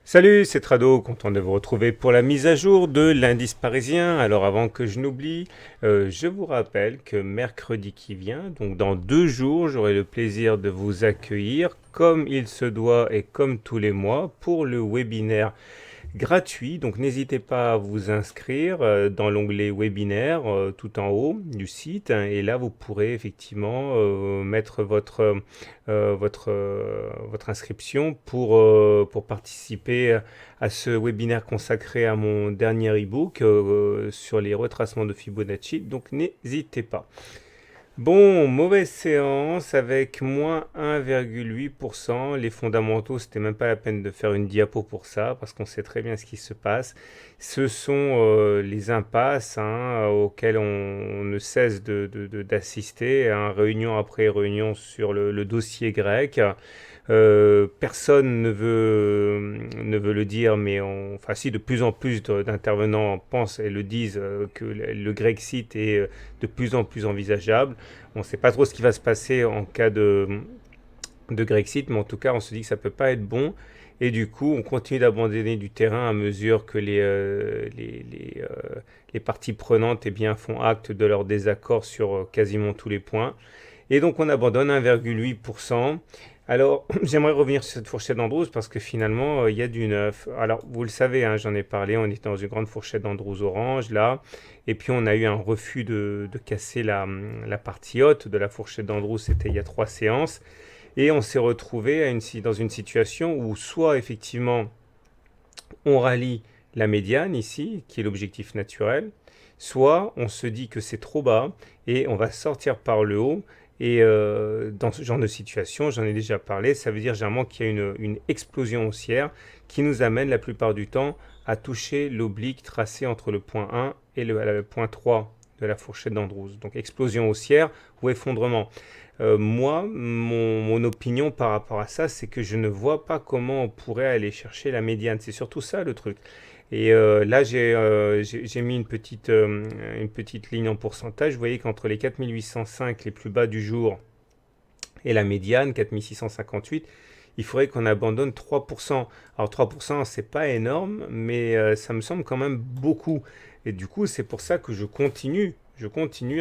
Salut, c'est Trado, content de vous retrouver pour la mise à jour de l'indice parisien. Alors avant que je n'oublie, je vous rappelle que mercredi qui vient, donc dans 2 jours, j'aurai le plaisir de vous accueillir comme il se doit et comme tous les mois pour le webinaire gratuit. Donc n'hésitez pas à vous inscrire dans l'onglet webinaire tout en haut du site, hein, et là vous pourrez effectivement mettre votre inscription pour participer à ce webinaire consacré à mon dernier ebook sur les retracements de Fibonacci. Donc n'hésitez pas. Bon, mauvaise séance avec moins 1,8%. Les fondamentaux, c'était même pas la peine de faire une diapo pour ça, parce qu'on sait très bien ce qui se passe. Ce sont les impasses, hein, auxquelles on ne cesse d'assister, hein, réunion après réunion sur le dossier grec. Personne ne veut le dire, mais enfin si, de plus en plus d'intervenants pensent et le disent que le Grexit est de plus en plus envisageable. On ne sait pas trop ce qui va se passer en cas de Grexit, mais en tout cas, on se dit que ça ne peut pas être bon. Et du coup, on continue d'abandonner du terrain à mesure que les parties prenantes, eh bien, font acte de leur désaccord sur quasiment tous les points. Et donc, on abandonne 1,8%. Alors, j'aimerais revenir sur cette fourchette d'Andrews parce que finalement, il y a du neuf. Alors, vous le savez, hein, j'en ai parlé, on était dans une grande fourchette d'Andrews orange, là. Et puis, on a eu un refus de casser la partie haute de la fourchette d'Andrews, c'était il y a 3 séances. Et on s'est retrouvé dans une situation où soit, effectivement, on rallie la médiane ici, qui est l'objectif naturel, soit on se dit que c'est trop bas et on va sortir par le haut. Et dans ce genre de situation, j'en ai déjà parlé, ça veut dire généralement qu'il y a une explosion haussière qui nous amène la plupart du temps à toucher l'oblique tracé entre le point 1 et le point 3 de la fourchette d'Andrews. Donc explosion haussière ou effondrement. Moi, mon opinion par rapport à ça, c'est que je ne vois pas comment on pourrait aller chercher la médiane. C'est surtout ça le truc. Et là, j'ai mis une petite ligne en pourcentage. Vous voyez qu'entre les 4805, les plus bas du jour, et la médiane, 4658, il faudrait qu'on abandonne 3%. Alors 3%, c'est pas énorme, mais ça me semble quand même beaucoup. Et du coup, c'est pour ça que je continue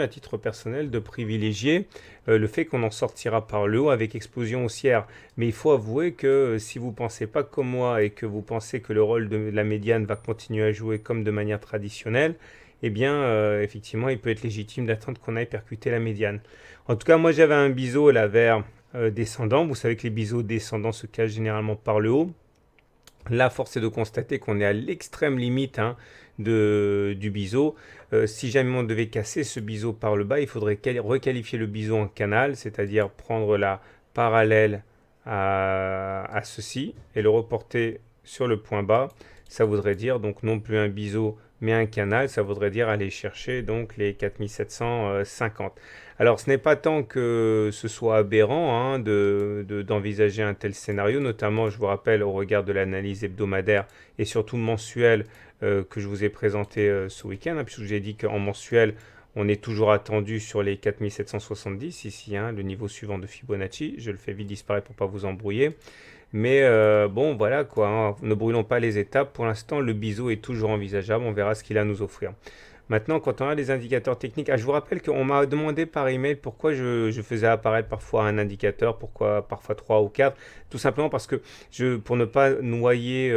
à titre personnel de privilégier le fait qu'on en sortira par le haut avec explosion haussière. Mais il faut avouer que si vous ne pensez pas comme moi et que vous pensez que le rôle de la médiane va continuer à jouer comme de manière traditionnelle, eh bien, effectivement, il peut être légitime d'attendre qu'on aille percuter la médiane. En tout cas, moi, j'avais un biseau là vers descendant. Vous savez que les biseaux descendants se cachent généralement par le haut. Là, force est de constater qu'on est à l'extrême limite, hein, du biseau. Si jamais on devait casser ce biseau par le bas, il faudrait requalifier le biseau en canal, c'est-à-dire prendre la parallèle à ceci et le reporter sur le point bas. Ça voudrait dire donc non plus un biseau mais un canal, ça voudrait dire aller chercher donc les 4750. Alors ce n'est pas tant que ce soit aberrant, hein, d'envisager un tel scénario, notamment je vous rappelle au regard de l'analyse hebdomadaire et surtout mensuelle que je vous ai présenté ce week-end, hein, puisque j'ai dit qu'en mensuel on est toujours attendu sur les 4770 ici, hein, le niveau suivant de Fibonacci. Je le fais vite disparaître pour ne pas vous embrouiller. Mais bon, voilà quoi, hein, ne brûlons pas les étapes. Pour l'instant, le biseau est toujours envisageable. On verra ce qu'il a à nous offrir. Maintenant, quand on a des indicateurs techniques, je vous rappelle qu'on m'a demandé par email pourquoi je faisais apparaître parfois un indicateur, pourquoi parfois 3 ou 4. Tout simplement parce que pour ne pas noyer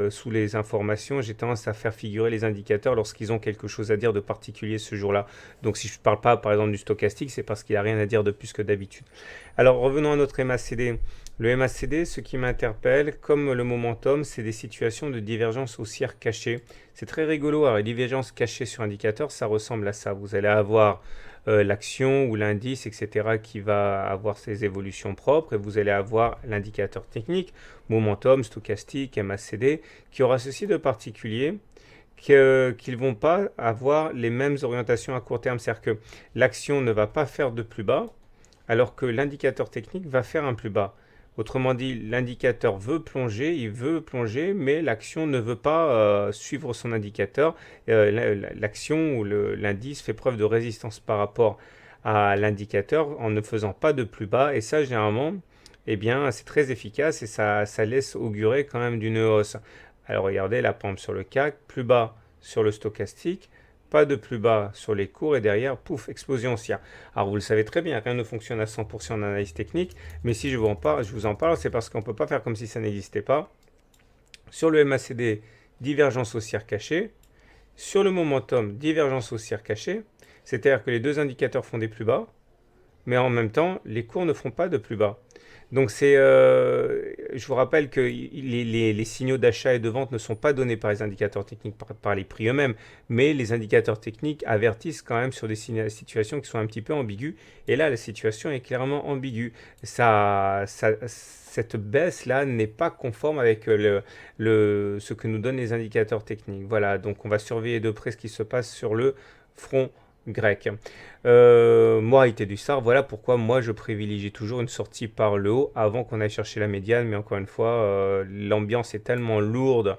sous les informations, j'ai tendance à faire figurer les indicateurs lorsqu'ils ont quelque chose à dire de particulier ce jour-là. Donc si je ne parle pas par exemple du stochastique, c'est parce qu'il n'a rien à dire de plus que d'habitude. Alors revenons à notre MACD. Le MACD, ce qui m'interpelle, comme le momentum, c'est des situations de divergence haussière cachée. C'est très rigolo. Alors, les divergences cachées sur indicateur, ça ressemble à ça. Vous allez avoir l'action ou l'indice, etc., qui va avoir ses évolutions propres, et vous allez avoir l'indicateur technique, momentum, stochastique, MACD, qui aura ceci de particulier qu'ils ne vont pas avoir les mêmes orientations à court terme. C'est-à-dire que l'action ne va pas faire de plus bas, alors que l'indicateur technique va faire un plus bas. Autrement dit, l'indicateur veut plonger, il veut plonger, mais l'action ne veut pas suivre son indicateur. L'action ou l'indice fait preuve de résistance par rapport à l'indicateur en ne faisant pas de plus bas. Et ça, généralement, eh bien, c'est très efficace et ça laisse augurer quand même d'une hausse. Alors regardez la pente sur le CAC, plus bas sur le stochastique, pas de plus bas sur les cours et derrière, pouf, explosion haussière. Alors vous le savez très bien, rien ne fonctionne à 100% en analyse technique, mais si je vous en parle, c'est parce qu'on ne peut pas faire comme si ça n'existait pas. Sur le MACD, divergence haussière cachée. Sur le momentum, divergence haussière cachée. C'est-à-dire que les deux indicateurs font des plus bas, mais en même temps, les cours ne font pas de plus bas. Donc je vous rappelle que les signaux d'achat et de vente ne sont pas donnés par les indicateurs techniques, par les prix eux-mêmes, mais les indicateurs techniques avertissent quand même sur des situations qui sont un petit peu ambiguës. Et là, la situation est clairement ambiguë. Cette baisse-là n'est pas conforme avec ce que nous donnent les indicateurs techniques. Voilà, donc on va surveiller de près ce qui se passe sur le front grec. Moralité du SAR, voilà pourquoi moi je privilégie toujours une sortie par le haut avant qu'on aille chercher la médiane, mais encore une fois, l'ambiance est tellement lourde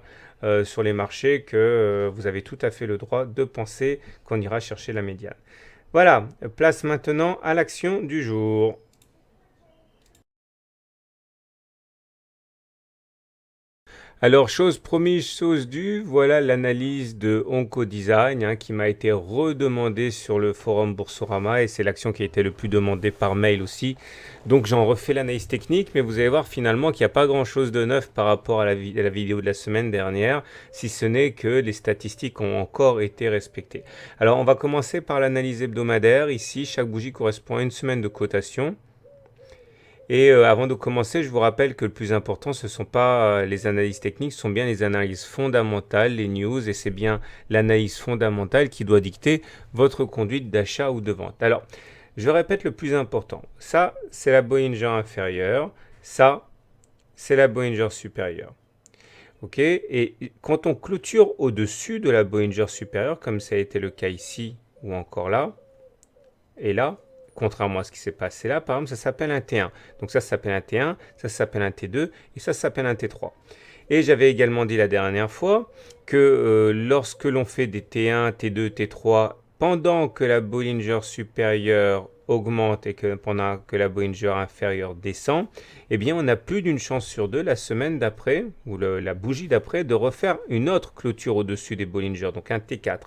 sur les marchés que vous avez tout à fait le droit de penser qu'on ira chercher la médiane. Voilà, place maintenant à l'action du jour. Alors, chose promise, chose due, voilà l'analyse de Oncodesign qui m'a été redemandée sur le forum Boursorama et c'est l'action qui a été le plus demandée par mail aussi. Donc j'en refais l'analyse technique, mais vous allez voir finalement qu'il n'y a pas grand-chose de neuf par rapport à la vidéo de la semaine dernière, si ce n'est que les statistiques ont encore été respectées. Alors on va commencer par l'analyse hebdomadaire. Ici, chaque bougie correspond à une semaine de cotation. Et avant de commencer, je vous rappelle que le plus important, ce ne sont pas les analyses techniques, ce sont bien les analyses fondamentales, les news, et c'est bien l'analyse fondamentale qui doit dicter votre conduite d'achat ou de vente. Alors, je répète le plus important. Ça, c'est la Bollinger inférieure. Ça, c'est la Bollinger supérieure. Ok. Et quand on clôture au-dessus de la Bollinger supérieure, comme ça a été le cas ici ou encore là, et là, contrairement à ce qui s'est passé là, par exemple, ça s'appelle un T1. Donc ça s'appelle un T1, ça s'appelle un T2 et ça s'appelle un T3. Et j'avais également dit la dernière fois que lorsque l'on fait des T1, T2, T3, pendant que la Bollinger supérieure augmente et que pendant que la Bollinger inférieure descend, eh bien on a plus d'une chance sur deux la semaine d'après, ou la bougie d'après, de refaire une autre clôture au-dessus des Bollinger, donc un T4.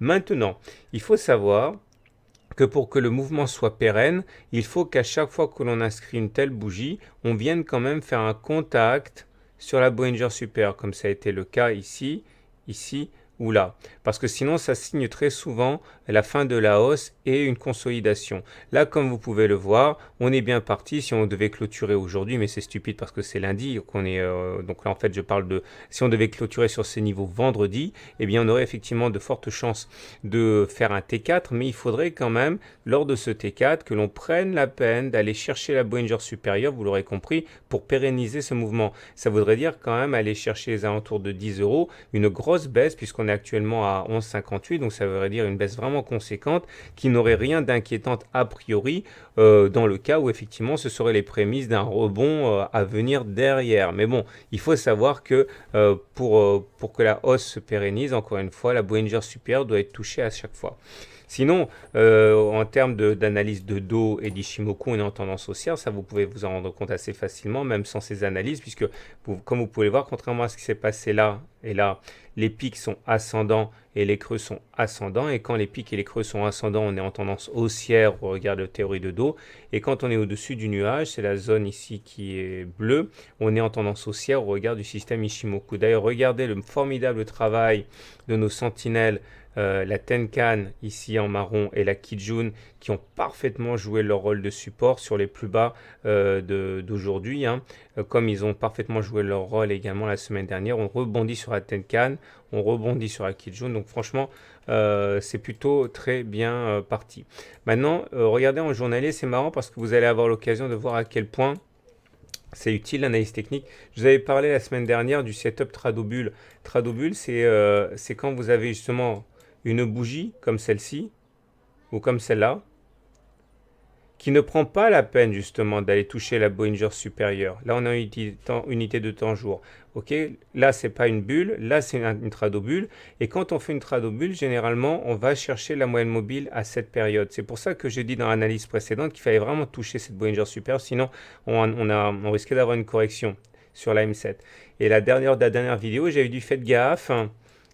Maintenant, il faut savoir que pour que le mouvement soit pérenne, il faut qu'à chaque fois que l'on inscrit une telle bougie, on vienne quand même faire un contact sur la Bollinger supérieure, comme ça a été le cas ici, ici ou là. Parce que sinon, ça signe très souvent la fin de la hausse et une consolidation. Là, comme vous pouvez le voir, on est bien parti si on devait clôturer aujourd'hui, mais c'est stupide parce que c'est lundi qu'on est. Donc là, en fait, je parle de si on devait clôturer sur ces niveaux vendredi, eh bien, on aurait effectivement de fortes chances de faire un T4, mais il faudrait quand même, lors de ce T4, que l'on prenne la peine d'aller chercher la Bollinger supérieure, vous l'aurez compris, pour pérenniser ce mouvement. Ça voudrait dire quand même aller chercher les alentours de 10 euros, une grosse baisse puisqu'on est actuellement à 11,58, donc ça voudrait dire une baisse vraiment conséquente qui n'aurait rien d'inquiétant a priori dans le cas où effectivement ce seraient les prémices d'un rebond à venir derrière. Mais bon, il faut savoir que pour que la hausse se pérennise, encore une fois, la Bollinger supérieure doit être touchée à chaque fois. Sinon, en termes d'analyse de Do et d'Ishimoku, on est en tendance haussière. Ça, vous pouvez vous en rendre compte assez facilement, même sans ces analyses, puisque, comme vous pouvez le voir, contrairement à ce qui s'est passé là et là, les pics sont ascendants et les creux sont ascendants. Et quand les pics et les creux sont ascendants, on est en tendance haussière au regard de théorie de Do. Et quand on est au-dessus du nuage, c'est la zone ici qui est bleue, on est en tendance haussière au regard du système Ishimoku. D'ailleurs, regardez le formidable travail de nos sentinelles, la Tenkan ici en marron et la Kijun qui ont parfaitement joué leur rôle de support sur les plus bas d'aujourd'hui, comme ils ont parfaitement joué leur rôle également la semaine dernière. On rebondit sur la Tenkan, on rebondit sur la Kijun, donc franchement c'est plutôt très bien parti. Maintenant, regardez en journalier, c'est marrant parce que vous allez avoir l'occasion de voir à quel point c'est utile l'analyse technique. Je vous avais parlé la semaine dernière du setup Tradobull. Tradobull, c'est quand vous avez justement une bougie comme celle-ci ou comme celle-là qui ne prend pas la peine justement d'aller toucher la Bollinger supérieure. Là, on a une unité de temps jour. Ok, là, c'est pas une bulle, là, c'est une tradobulle. Et quand on fait une tradobulle, généralement, on va chercher la moyenne mobile à cette période. C'est pour ça que j'ai dit dans l'analyse précédente qu'il fallait vraiment toucher cette Bollinger supérieure, sinon on risquait d'avoir une correction sur la M7. Et la dernière vidéo, j'avais dû faire gaffe, hein,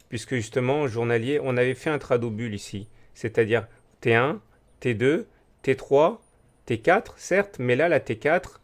puisque justement, journalier, on avait fait un tradobulle ici, c'est-à-dire T1, T2, T3, T4, certes, mais là, la T4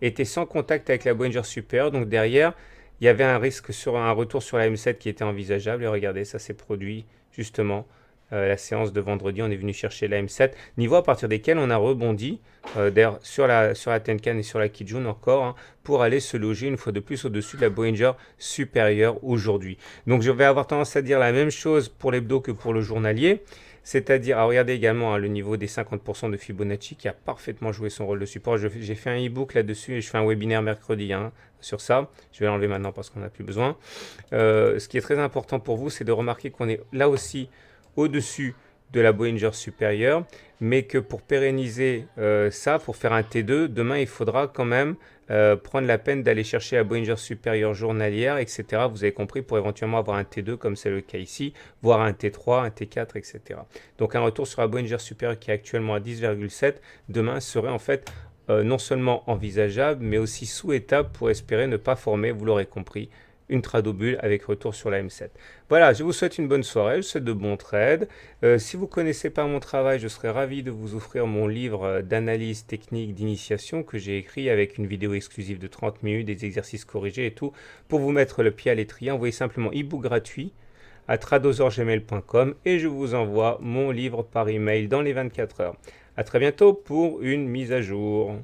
était sans contact avec la Bollinger supérieure, donc derrière, il y avait un risque sur un retour sur la M7 qui était envisageable. Et regardez, ça s'est produit justement la séance de vendredi. On est venu chercher la M7, niveau à partir desquels on a rebondi, d'ailleurs sur la Tenkan et sur la Kijun encore, hein, pour aller se loger une fois de plus au-dessus de la Bollinger supérieure aujourd'hui. Donc je vais avoir tendance à dire la même chose pour l'hebdo que pour le journalier. C'est-à-dire, regardez également hein, le niveau des 50% de Fibonacci qui a parfaitement joué son rôle de support. J'ai fait un e-book là-dessus et je fais un webinaire mercredi hein, sur ça. Je vais l'enlever maintenant parce qu'on n'a plus besoin. Ce qui est très important pour vous, c'est de remarquer qu'on est là aussi au-dessus de la Bollinger supérieure, mais que pour pérenniser ça, pour faire un T2, demain il faudra quand même prendre la peine d'aller chercher la Bollinger supérieure journalière, etc. Vous avez compris, pour éventuellement avoir un T2 comme c'est le cas ici, voire un T3, un T4, etc. Donc un retour sur la Bollinger supérieure qui est actuellement à 10,7, demain serait en fait non seulement envisageable, mais aussi souhaitable pour espérer ne pas former, vous l'aurez compris, une tradobulle avec retour sur la M7. Voilà, je vous souhaite une bonne soirée, je vous souhaite de bons trades. Si vous ne connaissez pas mon travail, je serais ravi de vous offrir mon livre d'analyse technique d'initiation que j'ai écrit avec une vidéo exclusive de 30 minutes, des exercices corrigés et tout, pour vous mettre le pied à l'étrier. Envoyez simplement e-book gratuit à tradosaurgmail.com et je vous envoie mon livre par email dans les 24 heures. A très bientôt pour une mise à jour.